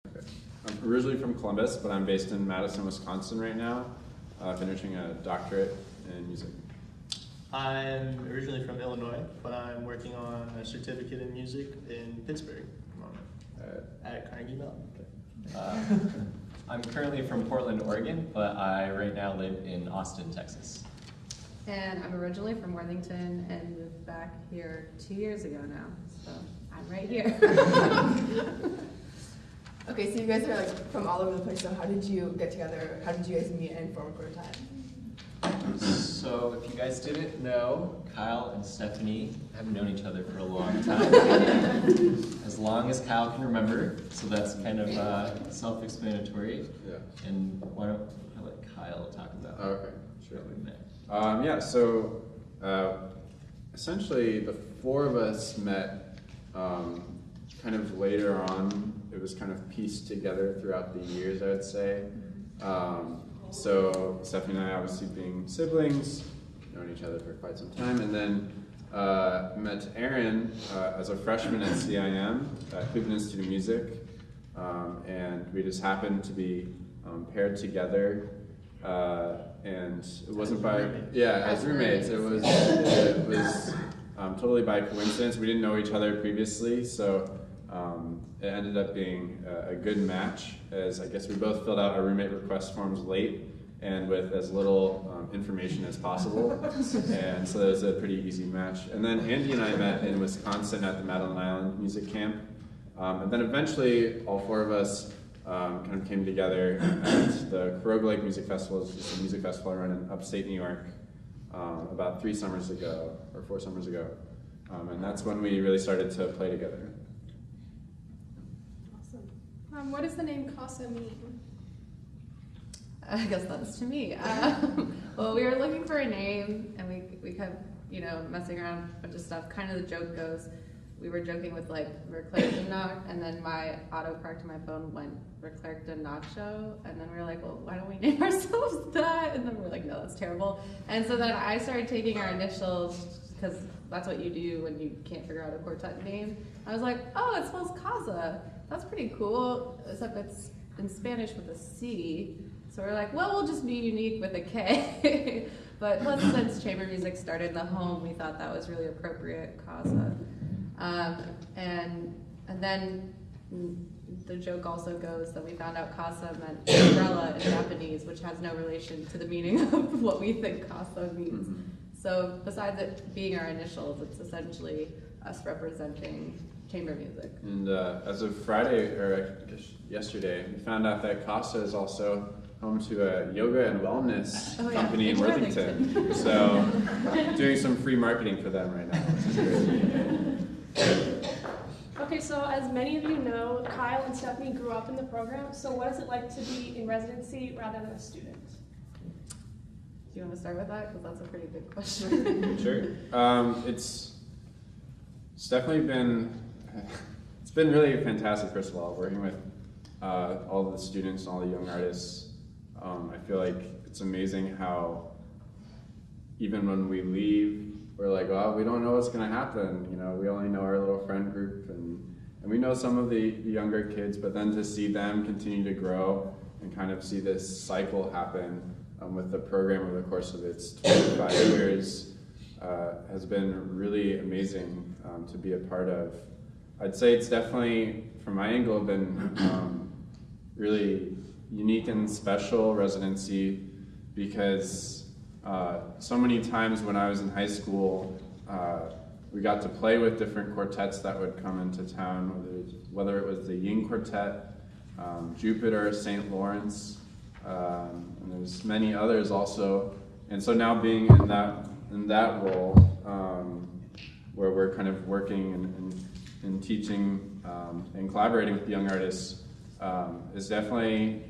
Okay. I'm originally from Columbus, but I'm based in Madison, Wisconsin right now, finishing a doctorate in music. I'm originally from Illinois, but I'm working on a certificate in music in Pittsburgh at the moment, at Carnegie Mellon. Okay. I'm currently from Portland, Oregon, but I right now live in Austin, Texas. And I'm originally from Worthington and moved back here 2 years ago now, so I'm right here. Okay, so you guys are like from all over the place, so how did you get together? How did you guys meet and form a quartet? So if you guys didn't know, Kyle and Stephanie have known each other for a long time. As long as Kyle can remember, so that's kind of self-explanatory. Yeah. And why don't I let Kyle talk about Okay, sure. how we met. Yeah, so essentially the four of us met kind of later on. It was kind of pieced together throughout the years, I would say. So Stephanie and I, obviously being siblings, known each other for quite some time, and then met Aaron as a freshman at CIM, Cleveland Institute of Music, and we just happened to be paired together. And it wasn't as roommates. It was totally by coincidence. We didn't know each other previously, so it ended up being a good match, as I guess we both filled out our roommate request forms late and with as little information as possible, and so it was a pretty easy match. And then Andy and I met in Wisconsin at the Madeline Island Music Camp, and then eventually all four of us kind of came together at the Caroga Lake Music Festival. It's just a music festival I run in upstate New York about 4 summers ago, and that's when we really started to play together. Awesome. What does the name KASA mean? I guess that's to me. Well, we were looking for a name, and we kept, messing around with a bunch of stuff. Kind of the joke goes, we were joking with like Verkleeg de Nacht, and then my autocorrect to my phone went Verkleeg de Nacht show, and then we were like, well, why don't we name ourselves that? And then we were like, no, that's terrible. And so then I started taking our initials, because that's what you do when you can't figure out a quartet name. I was like, oh, it spells Casa. That's pretty cool, except it's in Spanish with a C. So we're like, well, we'll just be unique with a K. But plus, since chamber music started in the home, we thought that was really appropriate, Casa. And then the joke also goes that we found out Casa meant umbrella in Japanese, which has no relation to the meaning of what we think Casa means. Mm-hmm. So besides it being our initials, it's essentially us representing chamber music. And as of Friday, or I guess yesterday, we found out that KASA is also home to a yoga and wellness company in Worthington. So doing some free marketing for them right now, which is great. Okay, so as many of you know, Kyle and Stephanie grew up in the program, so what is it like to be in residency rather than a student? Do you want to start with that? Because that's a pretty big question. Sure. It's definitely been, it's been really fantastic, first of all, working with all the students and all the young artists. I feel like it's amazing how even when we leave, we're like, well, we don't know what's going to happen. We only know our little friend group, and we know some of the younger kids, but then to see them continue to grow and kind of see this cycle happen with the program over the course of its 25 years has been really amazing to be a part of. I'd say it's definitely, from my angle, been really unique and special residency because so many times when I was in high school, we got to play with different quartets that would come into town, whether it was the Ying Quartet, Jupiter, St. Lawrence, and there's many others also. And so now being in that role, where we're kind of working and teaching and collaborating with the young artists, is definitely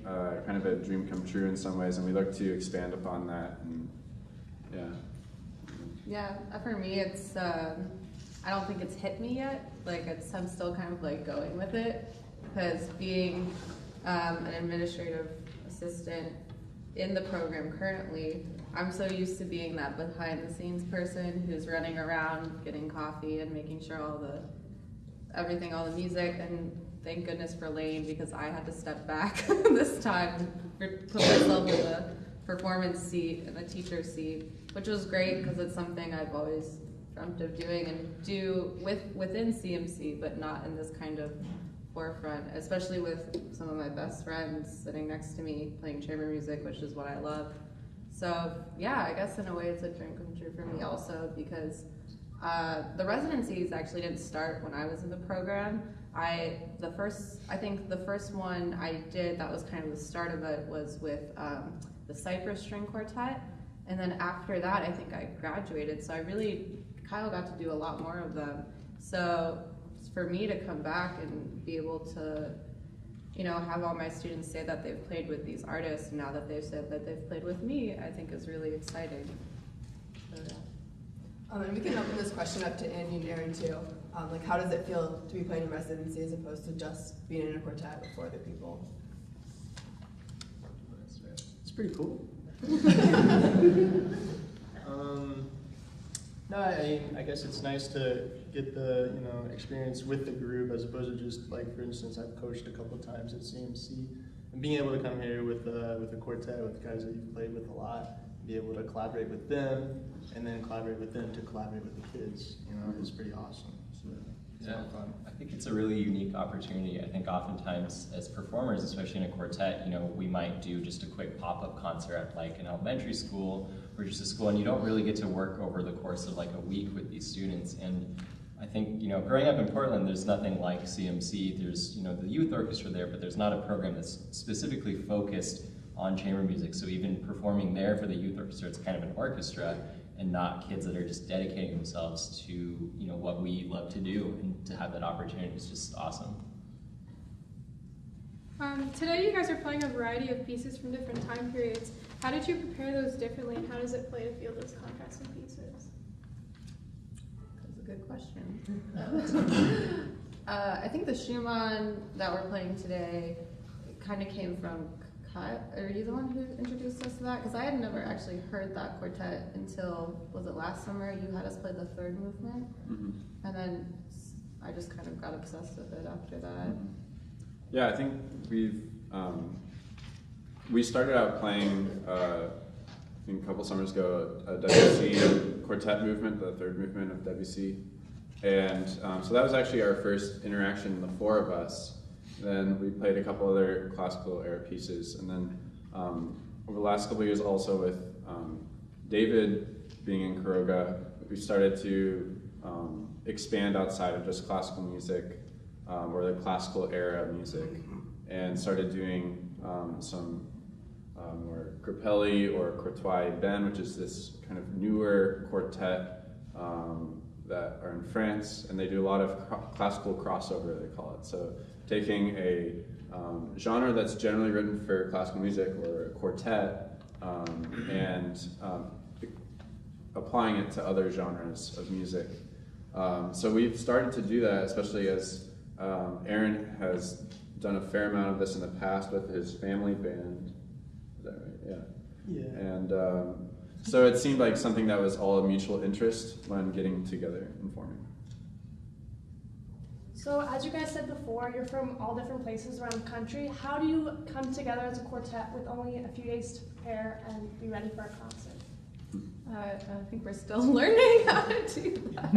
kind of a dream come true in some ways, and we look to expand upon that. And yeah, for me, it's I don't think it's hit me yet. I'm still kind of like going with it, because being an administrative assistant in the program currently, I'm so used to being that behind the scenes person who's running around getting coffee and making sure all the music, and thank goodness for Lane, because I had to step back this time, put myself in the performance seat and the teacher seat, which was great because it's something I've always dreamt of doing and do within CMC, but not in this kind of forefront, especially with some of my best friends sitting next to me playing chamber music, which is what I love. So yeah, I guess in a way it's a dream come true for me also, because the residencies actually didn't start when I was in the program. I think the first one I did that was kind of the start of it was with the KASA String Quartet, and then after that I think I graduated, so Kyle got to do a lot more of them. So for me to come back and be able to, you know, have all my students say that they've played with these artists, and now that they've said that they've played with me, I think is really exciting. So, yeah. And we can open this question up to Andy and Aaron too. Like, how does it feel to be playing in residency as opposed to just being in a quartet with 4 other people? It's pretty cool. No, I guess it's nice to get the experience with the group as opposed to just, like, for instance, I've coached a couple of times at CMC, and being able to come here with a quartet with guys that you've played with a lot, be able to collaborate with them, and then collaborate with them to collaborate with the kids, is pretty awesome. So it's a lot of fun. I think it's a really unique opportunity. I think oftentimes as performers, especially in a quartet, we might do just a quick pop-up concert at like an elementary school or just a school, and you don't really get to work over the course of like a week with these students. And I think, growing up in Portland, there's nothing like CMC. There's, the youth orchestra there, but there's not a program that's specifically focused on chamber music. So even performing there for the youth orchestra, it's kind of an orchestra and not kids that are just dedicating themselves to, what we love to do, and to have that opportunity is just awesome. Today you guys are playing a variety of pieces from different time periods. How did you prepare those differently, and how does it play to feel those contrasting pieces? That's a good question. I think the Schumann that we're playing today kind of came from Kyle. Are you the one who introduced us to that? Because I had never actually heard that quartet until, was it last summer? You had us play the 3rd movement, and then I just kind of got obsessed with it after that. Yeah, I think we started out playing, I think a couple summers ago, a Debussy quartet movement, the 3rd movement of Debussy. And so that was actually our first interaction, the 4 of us. Then we played a couple other classical era pieces. And then over the last couple of years also with David being in Kuroga, we started to expand outside of just classical music or the classical era music, and started doing some more Grappelli or Courtois Ben, which is this kind of newer quartet that are in France, and they do a lot of classical crossover, they call it. So taking a genre that's generally written for classical music or a quartet and applying it to other genres of music. So we've started to do that, especially as Aaron has done a fair amount of this in the past with his family band. Is that right? Yeah. Yeah. And so it seemed like something that was all a mutual interest when getting together and forming. So as you guys said before, you're from all different places around the country. How do you come together as a quartet with only a few days to prepare and be ready for a concert? I think we're still learning how to do that.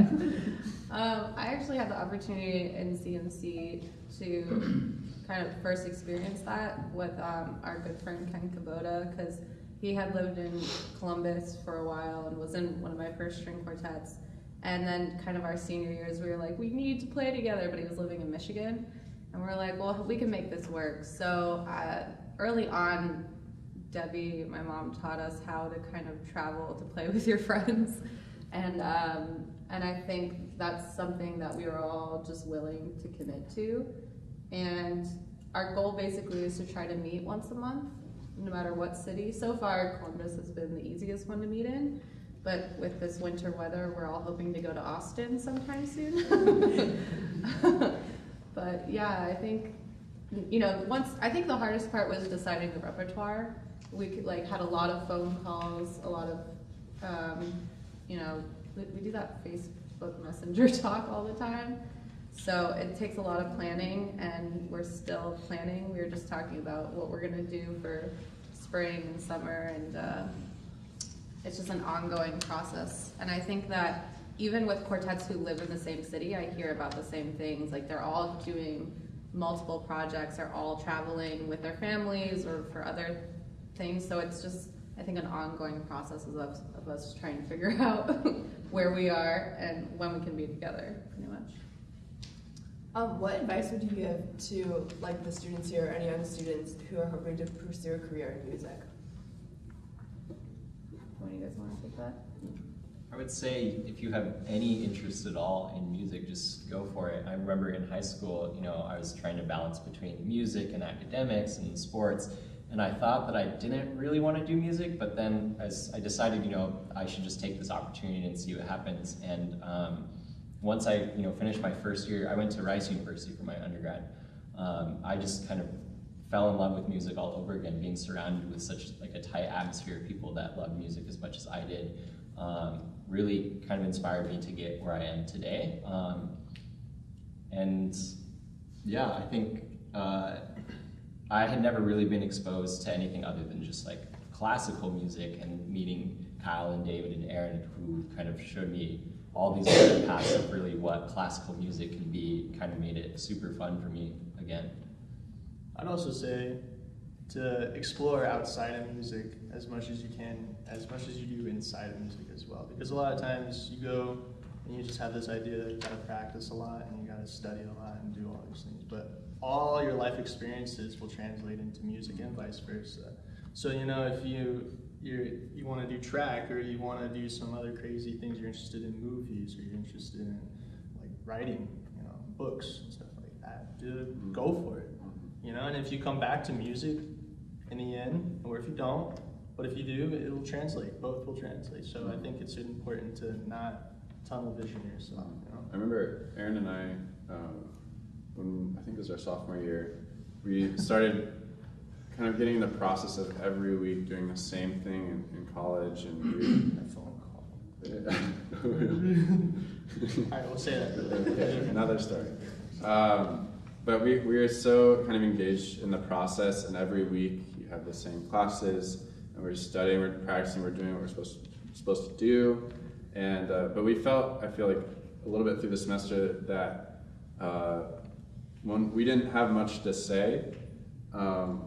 I actually had the opportunity in CMC to kind of first experience that with our good friend Ken Kubota, because he had lived in Columbus for a while and was in one of my first string quartets. And then kind of our senior years, we were like, we need to play together, but he was living in Michigan. And we're like, well, we can make this work. So early on, Debbie, my mom, taught us how to kind of travel to play with your friends. And I think that's something that we were all just willing to commit to. And our goal basically is to try to meet once a month, no matter what city. So far, Columbus has been the easiest one to meet in. But with this winter weather, we're all hoping to go to Austin sometime soon. But yeah, I think, I think the hardest part was deciding the repertoire. We had a lot of phone calls, a lot of, we do that Facebook Messenger talk all the time. So it takes a lot of planning, and we're still planning. We were just talking about what we're gonna do for spring and summer, and it's just an ongoing process. And I think that even with quartets who live in the same city, I hear about the same things. Like, they're all doing multiple projects, they're all traveling with their families or for other things. So it's just, I think, an ongoing process of us trying to figure out where we are and when we can be together, pretty much. What advice would you give to like the students here, or any young students who are hoping to pursue a career in music? One of you guys want to take that? I would say if you have any interest at all in music, just go for it. I remember in high school, I was trying to balance between music and academics and sports, and I thought that I didn't really want to do music, but then as I decided, I should just take this opportunity and see what happens. And once I, finished my first year, I went to Rice University for my undergrad. I just kind of fell in love with music all over again, being surrounded with such like a tight atmosphere of people that love music as much as I did. Really kind of inspired me to get where I am today. And yeah, I think I had never really been exposed to anything other than just like classical music, and meeting Kyle and David and Aaron, who kind of showed me all these different paths of really what classical music can be, kind of made it super fun for me again. I'd also say to explore outside of music as much as you can, as much as you do inside of music as well. Because a lot of times you go and you just have this idea that you gotta practice a lot and you gotta study a lot and do all these things. But all your life experiences will translate into music and vice versa. So if you want to do track, or you want to do some other crazy things, you're interested in movies, or you're interested in like writing, books and stuff like that, go for it. And if you come back to music in the end, or if you don't, but if you do, it will translate. Both will translate. So I think it's important to not tunnel vision yourself. I remember Aaron and I, when I think it was our sophomore year, we started kind of getting the process of every week doing the same thing in college, and That phone call. we All right, we'll say that. Okay, another story. But we were so kind of engaged in the process, and every week you have the same classes, and we're studying, we're practicing, we're doing what we're supposed to do, and but we felt, I feel like, a little bit through the semester that when we didn't have much to say.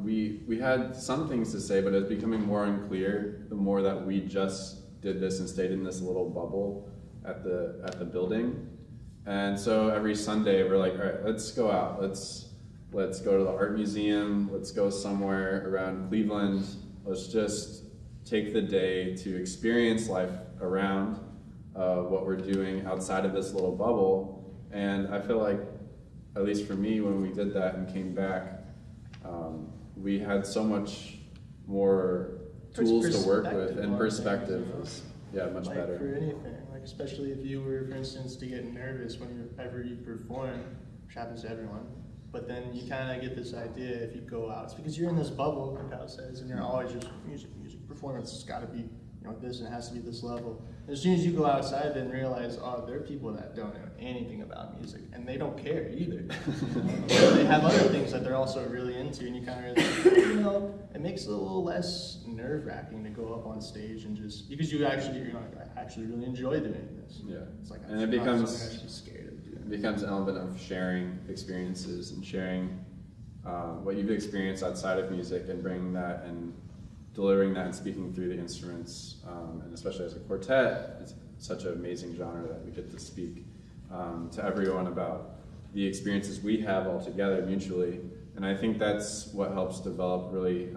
We had some things to say, but it was becoming more unclear the more that we just did this and stayed in this little bubble at the building. And so every Sunday we're like, all right, let's go out. Let's go to the art museum. Let's go somewhere around Cleveland. Let's just take the day to experience life around what we're doing outside of this little bubble. And I feel like, at least for me, when we did that and came back, we had so much more tools to work with, and perspective was much better. For anything, like especially if you were, for instance, to get nervous whenever you perform, which happens to everyone, but then you kind of get this idea if you go out, it's because you're in this bubble, like Kyle says, and you're always just music, performance has got to be this, and it has to be this level. And as soon as you go outside and realize, there are people that don't know anything about music, and they don't care either. They have other things that they're also really into, and you kind of realize, it makes it a little less nerve-wracking to go up on stage and just, because I actually really enjoy doing this. Yeah. It's like, and it becomes something I should be scared of doing. It becomes an element of sharing experiences and sharing what you've experienced outside of music, and bringing that and delivering that and speaking through the instruments, and especially as a quartet, it's such an amazing genre that we get to speak to everyone about the experiences we have all together mutually. And I think that's what helps develop really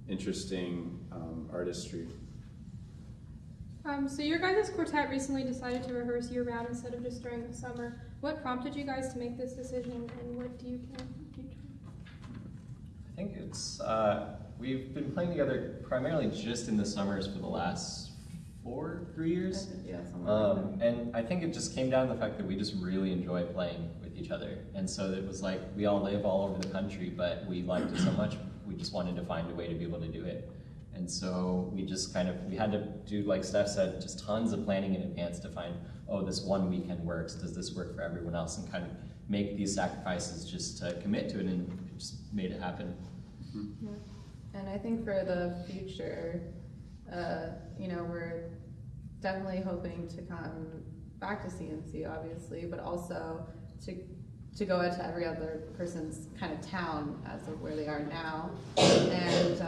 interesting artistry. So your guys' quartet recently decided to rehearse year-round instead of just during the summer. What prompted you guys to make this decision, and what do you plan for the future? I think it's, we've been playing together primarily just in the summers for the last 3 years. Yeah, something like that. And I think it just came down to the fact that we just really enjoy playing with each other. And so it was like, we all live all over the country, but we liked it so much, we just wanted to find a way to be able to do it. And so we just we had to do, like Steph said, just tons of planning in advance to find, oh, this one weekend works, does this work for everyone else, and kind of make these sacrifices just to commit to it, and it just made it happen. Yeah. And I think for the future, we're definitely hoping to come back to CNC, obviously, but also to go out to every other person's kind of town as of where they are now. And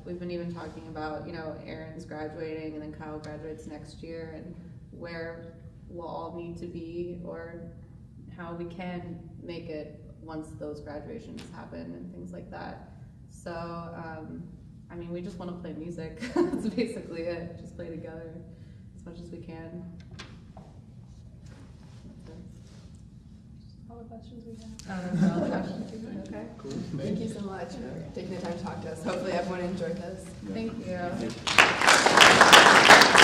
we've been even talking about, Aaron's graduating, and then Kyle graduates next year, and where we'll all need to be, or how we can make it once those graduations happen and things like that. So, we just want to play music. That's basically it. Just play together as much as we can. All the questions we have. That's all the questions we have. Okay. Cool. Thank you so much for taking the time to talk to us. Hopefully everyone enjoyed this. Thank you. Thank you.